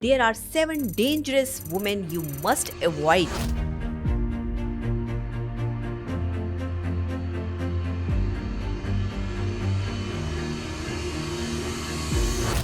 There are 7 dangerous women you must avoid.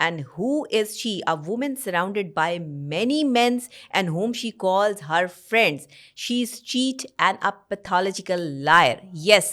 and who is she? A woman surrounded by many men and whom she calls her friends. She is cheat and a pathological liar. Yes,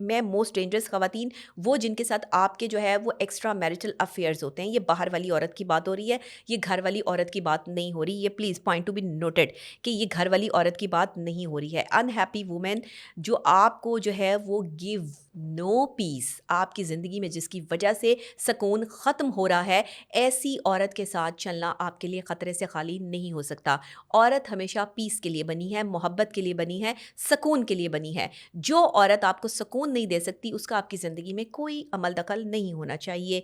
میں most dangerous خواتین وہ جن کے ساتھ آپ کے جو ہے وہ ایکسٹرا میرٹل افیئرز ہوتے ہیں. یہ باہر والی عورت کی بات ہو رہی ہے, یہ گھر والی عورت کی بات نہیں ہو رہی. یہ please point to be noted کہ یہ گھر والی عورت کی بات نہیں ہو رہی ہے. انہیپی وومن جو آپ کو جو ہے وہ گیو نو پیس, آپ کی زندگی میں جس کی وجہ سے سکون ختم ہو رہا ہے, ایسی عورت کے ساتھ چلنا آپ کے لیے خطرے سے خالی نہیں ہو سکتا. عورت ہمیشہ پیس کے لیے بنی ہے, محبت کے لیے بنی ہے, سکون کے لیے بنی ہے. جو عورت آپ کو سکون نہیں دے سکتی اس کا آپ کی زندگی میں کوئی عمل دخل نہیں ہونا چاہیے.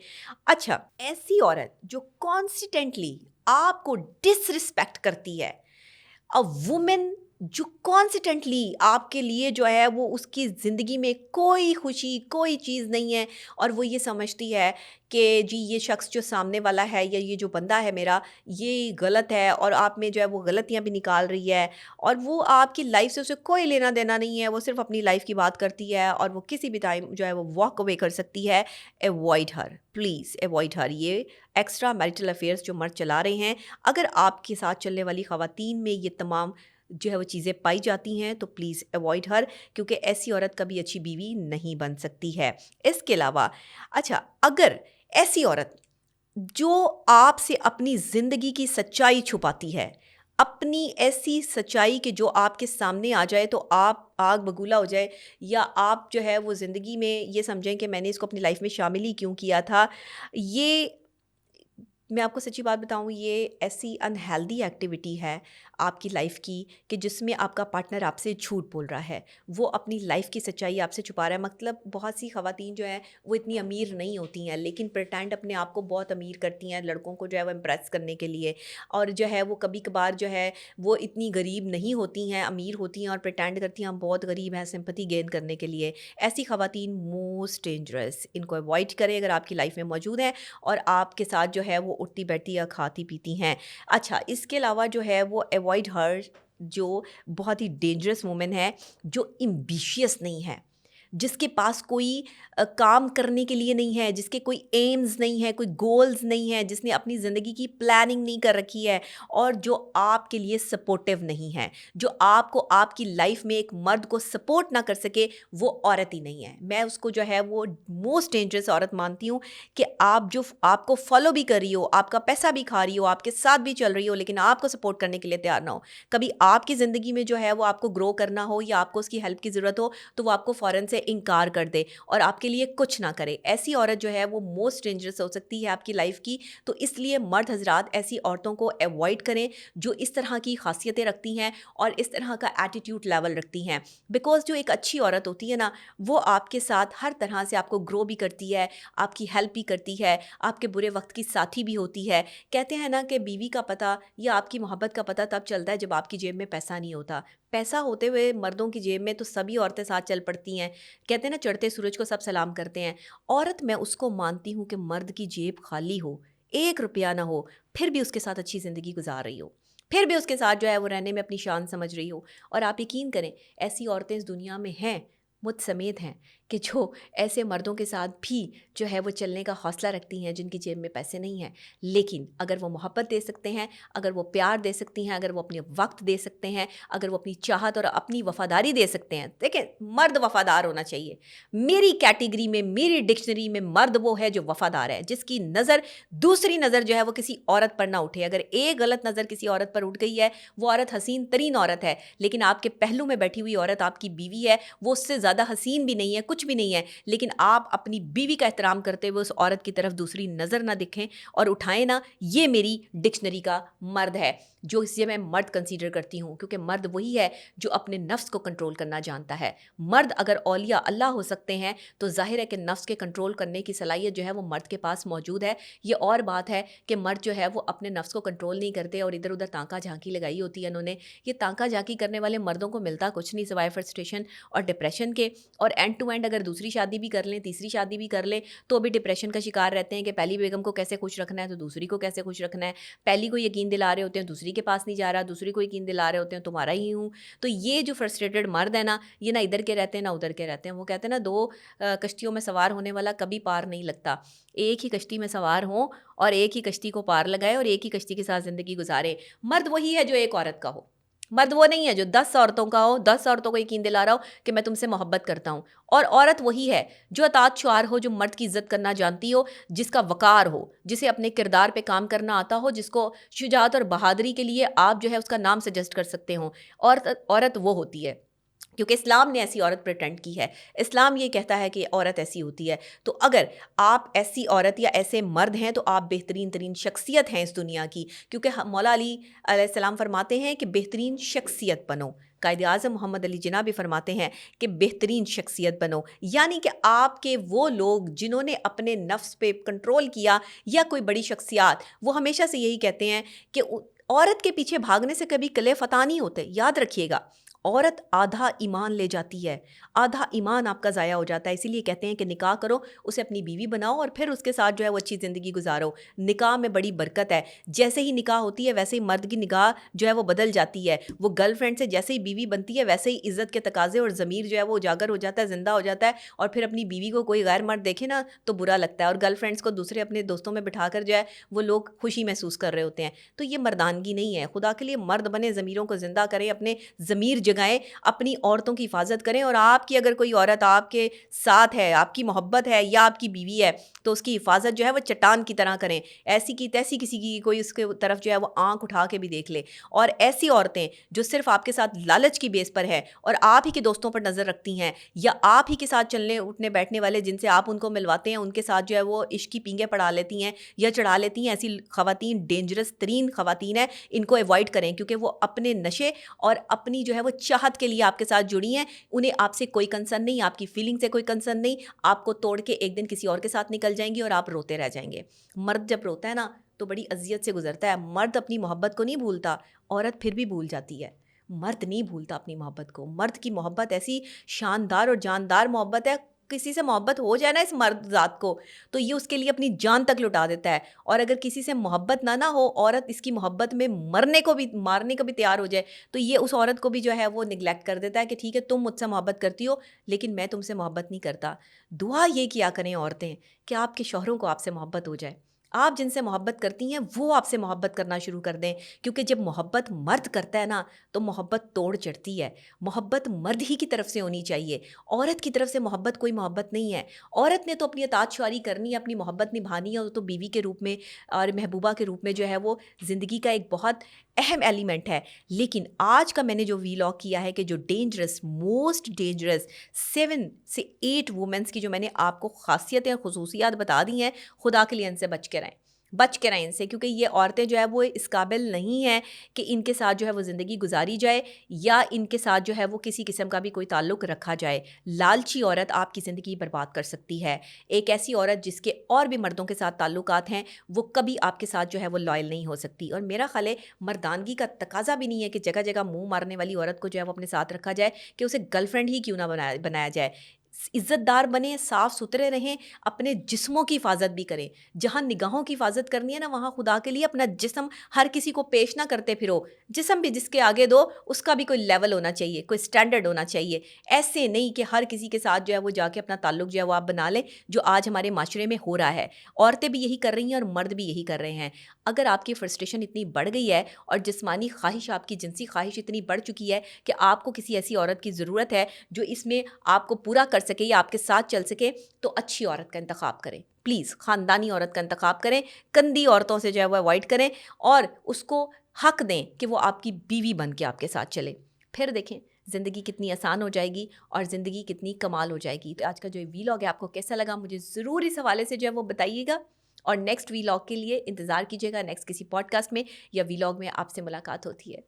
اچھا, ایسی عورت جو کانسٹنٹلی آپ کو ڈس رسپیکٹ کرتی ہے, وومن جو کانسٹنٹلی آپ کے لیے جو ہے وہ اس کی زندگی میں کوئی خوشی کوئی چیز نہیں ہے, اور وہ یہ سمجھتی ہے کہ جی یہ شخص جو سامنے والا ہے یا یہ جو بندہ ہے میرا یہ غلط ہے, اور آپ میں جو ہے وہ غلطیاں بھی نکال رہی ہے, اور وہ آپ کی لائف سے اسے کوئی لینا دینا نہیں ہے, وہ صرف اپنی لائف کی بات کرتی ہے اور وہ کسی بھی ٹائم جو ہے وہ واک اوے کر سکتی ہے. ایوائڈ ہر, پلیز ایوائڈ ہر. یہ ایکسٹرا میرٹل افیئرس جو مرد چلا رہے ہیں, اگر آپ کے ساتھ چلنے والی خواتین میں یہ تمام جو ہے وہ چیزیں پائی جاتی ہیں تو پلیز ایوائڈ ہر, کیونکہ ایسی عورت کبھی اچھی بیوی نہیں بن سکتی ہے. اس کے علاوہ اچھا, اگر ایسی عورت جو آپ سے اپنی زندگی کی سچائی چھپاتی ہے, اپنی ایسی سچائی کہ جو آپ کے سامنے آ جائے تو آپ آگ بگولا ہو جائے, یا آپ جو ہے وہ زندگی میں یہ سمجھیں کہ میں نے اس کو اپنی لائف میں شامل ہی کیوں کیا تھا, یہ میں آپ کو سچی بات بتاؤں یہ ایسی انہیلدی ایکٹیویٹی ہے آپ کی لائف کی کہ جس میں آپ کا پارٹنر آپ سے جھوٹ بول رہا ہے, وہ اپنی لائف کی سچائی آپ سے چھپا رہا ہے. مطلب بہت سی خواتین جو ہیں وہ اتنی امیر نہیں ہوتی ہیں لیکن پریٹینڈ اپنے آپ کو بہت امیر کرتی ہیں لڑکوں کو جو ہے وہ امپریس کرنے کے لیے, اور جو ہے وہ کبھی کبھار جو ہے وہ اتنی غریب نہیں ہوتی ہیں, امیر ہوتی ہیں اور پریٹینڈ کرتی ہیں ہم بہت غریب ہیں سمپتھی گین کرنے کے لیے. ایسی خواتین موسٹ ڈینجرس, ان کو اوائڈ کریں اگر آپ کی لائف میں موجود ہیں اور آپ کے ساتھ جو ہے وہ اٹھتی بیٹھتی یا کھاتی پیتی ہیں. اچھا, اس کے علاوہ جو ہے وہ ایوائڈ ہر جو بہت ہی ڈینجرس وومن ہے, جو ایمبیشیس نہیں ہے, جس کے پاس کوئی کام کرنے کے لیے نہیں ہے, جس کے کوئی ایمز نہیں ہے, کوئی گولز نہیں ہے, جس نے اپنی زندگی کی پلاننگ نہیں کر رکھی ہے, اور جو آپ کے لیے سپورٹیو نہیں ہے, جو آپ کو آپ کی لائف میں ایک مرد کو سپورٹ نہ کر سکے, وہ عورت ہی نہیں ہے. میں اس کو جو ہے وہ موسٹ ڈینجرس عورت مانتی ہوں کہ آپ جو آپ کو فالو بھی کر رہی ہو, آپ کا پیسہ بھی کھا رہی ہو, آپ کے ساتھ بھی چل رہی ہو, لیکن آپ کو سپورٹ کرنے کے لیے تیار نہ ہو. کبھی آپ کی زندگی میں جو ہے وہ آپ کو گرو کرنا ہو یا آپ کو اس کی ہیلپ کی ضرورت ہو تو وہ آپ کو فوراً سے انکار کر دے اور آپ کے لیے کچھ نہ کرے. ایسی عورت جو ہے وہ موسٹ ڈینجرس ہو سکتی ہے آپ کی لائف کی. تو اس لیے مرد حضرات ایسی عورتوں کو ایوائڈ کریں جو اس طرح کی خاصیتیں رکھتی ہیں اور اس طرح کا ایٹیٹیوڈ لیول رکھتی ہیں, بیکاز جو ایک اچھی عورت ہوتی ہے نا وہ آپ کے ساتھ ہر طرح سے آپ کو گرو بھی کرتی ہے, آپ کی ہیلپ بھی کرتی ہے, آپ کے برے وقت کی ساتھی بھی ہوتی ہے. کہتے ہیں نا کہ بیوی کا پتہ یا آپ کی محبت کا پتہ تب چلتا ہے جب آپ کی جیب میں پیسہ نہیں ہوتا. پیسہ ہوتے ہوئے مردوں کی جیب میں تو سبھی عورتیں ساتھ چل پڑتی ہیں. کہتے ہیں نا چڑھتے سورج کو سب سلام کرتے ہیں. عورت میں اس کو مانتی ہوں کہ مرد کی جیب خالی ہو, 1 روپیہ نہ ہو, پھر بھی اس کے ساتھ اچھی زندگی گزار رہی ہو, پھر بھی اس کے ساتھ جو ہے وہ رہنے میں اپنی شان سمجھ رہی ہو. اور آپ یقین کریں ایسی عورتیں اس دنیا میں ہیں, مجھ سمیت ہیں, کہ جو ایسے مردوں کے ساتھ بھی جو ہے وہ چلنے کا حوصلہ رکھتی ہیں جن کی جیب میں پیسے نہیں ہیں, لیکن اگر وہ محبت دے سکتے ہیں, اگر وہ پیار دے سکتی ہیں, اگر وہ اپنے وقت دے سکتے ہیں, اگر وہ اپنی چاہت اور اپنی وفاداری دے سکتے ہیں. دیکھیں مرد وفادار ہونا چاہیے. میری کیٹیگری میں, میری ڈکشنری میں مرد وہ ہے جو وفادار ہے, جس کی نظر دوسری نظر جو ہے وہ کسی عورت پر نہ اٹھے. اگر ایک غلط نظر کسی عورت پر اٹھ گئی ہے, وہ عورت حسین ترین عورت ہے, لیکن آپ کے پہلو میں بیٹھی ہوئی عورت آپ کی بیوی ہے, وہ اس سے زیادہ حسین بھی نہیں ہے, کچھ بھی نہیں ہے, لیکن آپ اپنی بیوی کا احترام کرتے ہوئے اس عورت کی طرف دوسری نظر نہ دکھیں اور اٹھائیں نہ. یہ میری ڈکشنری کا مرد ہے جو اسے میں مرد کنسیڈر کرتی ہوں, کیونکہ مرد وہی ہے جو اپنے نفس کو کنٹرول کرنا جانتا ہے. مرد اگر اولیاء اللہ ہو سکتے ہیں تو ظاہر ہے کہ نفس کے کنٹرول کرنے کی صلاحیت جو ہے وہ مرد کے پاس موجود ہے. یہ اور بات ہے کہ مرد جو ہے وہ اپنے نفس کو کنٹرول نہیں کرتے اور ادھر ادھر تانکا جھانکی لگائی ہوتی ہے انہوں نے. یہ تانکا جھانکی کرنے والے مردوں کو ملتا کچھ نہیں سوائے فرسٹریشن اور ڈپریشن کے, اور اینڈ ٹو اینڈ اگر دوسری شادی بھی کر لیں, تیسری شادی بھی کر لیں, تو بھی ڈپریشن کا شکار رہتے ہیں کہ پہلی بیگم کو کیسے خوش رکھنا ہے تو دوسری کو کیسے خوش رکھنا ہے, پہلی کو یقین دلا رہے ہوتے ہیں دوسری کے پاس نہیں جا رہا, دوسری کو یقین دلا رہے ہوتے ہیں تمہارا ہی ہوں. تو یہ جو فرسٹریٹڈ مرد ہے نا, یہ نہ ادھر کے رہتے ہیں نہ ادھر کے رہتے ہیں. وہ کہتے ہیں نا دو کشتیوں میں سوار ہونے والا کبھی پار نہیں لگتا. ایک ہی کشتی میں سوار ہوں اور ایک ہی کشتی کو پار لگائے اور ایک ہی کشتی کے ساتھ زندگی گزارے. مرد وہی ہے جو ایک عورت کا ہو, مرد وہ نہیں ہے جو 10 عورتوں کا ہو, 10 عورتوں کو یقین دلا رہا ہو کہ میں تم سے محبت کرتا ہوں. اور عورت وہی ہے جو اطاعت شعار ہو, جو مرد کی عزت کرنا جانتی ہو, جس کا وقار ہو, جسے اپنے کردار پہ کام کرنا آتا ہو, جس کو شجاعت اور بہادری کے لیے آپ جو ہے اس کا نام سجیسٹ کر سکتے ہوں. عورت وہ ہوتی ہے, کیونکہ اسلام نے ایسی عورت پریٹینڈ کی ہے. اسلام یہ کہتا ہے کہ عورت ایسی ہوتی ہے. تو اگر آپ ایسی عورت یا ایسے مرد ہیں تو آپ بہترین ترین شخصیت ہیں اس دنیا کی, کیونکہ مولا علی علیہ السلام فرماتے ہیں کہ بہترین شخصیت بنو. قائد اعظم محمد علی جناح بھی فرماتے ہیں کہ بہترین شخصیت بنو, یعنی کہ آپ کے وہ لوگ جنہوں نے اپنے نفس پہ کنٹرول کیا, یا کوئی بڑی شخصیات, وہ ہمیشہ سے یہی کہتے ہیں کہ عورت کے پیچھے بھاگنے سے کبھی کلے فتح نہیں ہوتے. یاد رکھیے گا, عورت آدھا ایمان لے جاتی ہے, آدھا ایمان آپ کا ضائع ہو جاتا ہے. اسی لیے کہتے ہیں کہ نکاح کرو, اسے اپنی بیوی بناؤ اور پھر اس کے ساتھ جو ہے وہ اچھی زندگی گزارو. نکاح میں بڑی برکت ہے. جیسے ہی نکاح ہوتی ہے ویسے ہی مرد کی نگاہ جو ہے وہ بدل جاتی ہے. وہ گرل فرینڈ سے جیسے ہی بیوی بنتی ہے ویسے ہی عزت کے تقاضے اور ضمیر جو ہے وہ اجاگر ہو جاتا ہے, زندہ ہو جاتا ہے. اور پھر اپنی بیوی کو کوئی غیر مرد دیکھے نا تو برا لگتا ہے, اور گرل فرینڈس کو دوسرے اپنے دوستوں میں بٹھا کر جو ہے وہ لوگ خوشی محسوس کر رہے ہوتے ہیں. تو یہ مردانگی نہیں ہے. خدا کے لیے مرد بنے, ضمیروں کو زندہ کریں, اپنے ضمیر جگائیں, اپنی عورتوں کی حفاظت کریں. اور آپ کی اگر کوئی عورت آپ کے ساتھ ہے, آپ کی محبت ہے یا آپ کی بیوی ہے, تو اس کی حفاظت جو ہے وہ چٹان کی طرح کریں. ایسی کی تیسی کسی کی کوئی اس کے طرف جو ہے وہ آنکھ اٹھا کے بھی دیکھ لے. اور ایسی عورتیں جو صرف آپ کے ساتھ لالچ کی بیس پر ہے اور آپ ہی کے دوستوں پر نظر رکھتی ہیں, یا آپ ہی کے ساتھ چلنے اٹھنے بیٹھنے والے جن سے آپ ان کو ملواتے ہیں ان کے ساتھ جو ہے وہ عشق کی پینگیں پڑھا لیتی ہیں یا چڑھا لیتی ہیں, ایسی خواتین ڈینجرس ترین خواتین ہیں. ان کو ایوائڈ کریں, کیونکہ وہ اپنے نشے اور اپنی جو ہے وہ چاہت کے لیے آپ کے ساتھ جڑی ہیں. انہیں آپ سے کوئی کنسرن نہیں, آپ کی فیلنگ سے کوئی کنسرن نہیں. آپ کو توڑ کے ایک دن کسی اور کے ساتھ نکل جائیں گی اور آپ روتے رہ جائیں گے. مرد جب روتا ہے نا تو بڑی اذیت سے گزرتا ہے. مرد اپنی محبت کو نہیں بھولتا, عورت پھر بھی بھول جاتی ہے. مرد نہیں بھولتا اپنی محبت کو. مرد کی محبت ایسی شاندار اور جاندار محبت ہے, کسی سے محبت ہو جائے نا اس مرد ذات کو تو یہ اس کے لیے اپنی جان تک لٹا دیتا ہے. اور اگر کسی سے محبت نہ ہو, عورت اس کی محبت میں مارنے کو بھی تیار ہو جائے, تو یہ اس عورت کو بھی جو ہے وہ نگلیکٹ کر دیتا ہے کہ ٹھیک ہے تم مجھ سے محبت کرتی ہو لیکن میں تم سے محبت نہیں کرتا. دعا یہ کیا کریں عورتیں کہ آپ کے شوہروں کو آپ سے محبت ہو جائے. آپ جن سے محبت کرتی ہیں وہ آپ سے محبت کرنا شروع کر دیں, کیونکہ جب محبت مرد کرتا ہے نا تو محبت توڑ چڑھتی ہے. محبت مرد ہی کی طرف سے ہونی چاہیے, عورت کی طرف سے محبت کوئی محبت نہیں ہے. عورت نے تو اپنی اطاعت شعاری کرنی ہے, اپنی محبت نبھانی ہے, تو بیوی کے روپ میں اور محبوبہ کے روپ میں جو ہے وہ زندگی کا ایک بہت اہم ایلیمنٹ ہے. لیکن آج کا میں نے جو ویلاگ کیا ہے کہ جو ڈینجرس, موسٹ ڈینجرس 7 سے 8 وومنس کی جو میں نے آپ کو خاصیتیں اور خصوصیات بتا دی ہیں, خدا کے لیے ان سے بچ کے رہیں ان سے, کیونکہ یہ عورتیں جو ہے وہ اس قابل نہیں ہیں کہ ان کے ساتھ جو ہے وہ زندگی گزاری جائے یا ان کے ساتھ جو ہے وہ کسی قسم کا بھی کوئی تعلق رکھا جائے. لالچی عورت آپ کی زندگی برباد کر سکتی ہے. ایک ایسی عورت جس کے اور بھی مردوں کے ساتھ تعلقات ہیں وہ کبھی آپ کے ساتھ جو ہے وہ لائل نہیں ہو سکتی. اور میرا خیال ہے مردانگی کا تقاضا بھی نہیں ہے کہ جگہ جگہ منہ مارنے والی عورت کو جو ہے وہ اپنے ساتھ رکھا جائے, کہ اسے گرل فرینڈ ہی کیوں نہ بنایا جائے. عزت دار بنیں, صاف ستھرے رہیں, اپنے جسموں کی حفاظت بھی کریں. جہاں نگاہوں کی حفاظت کرنی ہے نا وہاں خدا کے لیے اپنا جسم ہر کسی کو پیش نہ کرتے پھرو. جسم بھی جس کے آگے دو اس کا بھی کوئی لیول ہونا چاہیے, کوئی سٹینڈرڈ ہونا چاہیے. ایسے نہیں کہ ہر کسی کے ساتھ جو ہے وہ جا کے اپنا تعلق جو ہے وہ آپ بنا لیں, جو آج ہمارے معاشرے میں ہو رہا ہے. عورتیں بھی یہی کر رہی ہیں اور مرد بھی یہی کر رہے ہیں. اگر آپ کی فرسٹریشن اتنی بڑھ گئی ہے اور جسمانی خواہش, آپ کی جنسی خواہش اتنی بڑھ چکی ہے کہ آپ کو کسی ایسی عورت کی ضرورت ہے جو اس میں آپ کو پورا کر سکے یا آپ کے ساتھ چل سکے, تو اچھی عورت کا انتخاب کریں. پلیز خاندانی عورت کا انتخاب کریں, کندھی عورتوں سے جو ہے وہ اوائڈ کریں اور اس کو حق دیں کہ وہ آپ کی بیوی بن کے آپ کے ساتھ چلے. پھر دیکھیں زندگی کتنی آسان ہو جائے گی اور زندگی کتنی کمال ہو جائے گی. تو آج کا جو ویلاگ ہے آپ کو کیسا لگا مجھے ضرور اس حوالے سے جو ہے وہ بتائیے گا, اور نیکسٹ ویلاگ کے لیے انتظار کیجیے گا. نیکسٹ کسی پوڈ کاسٹ میں یا ویلاگ میں آپ سے ملاقات ہوتی ہے.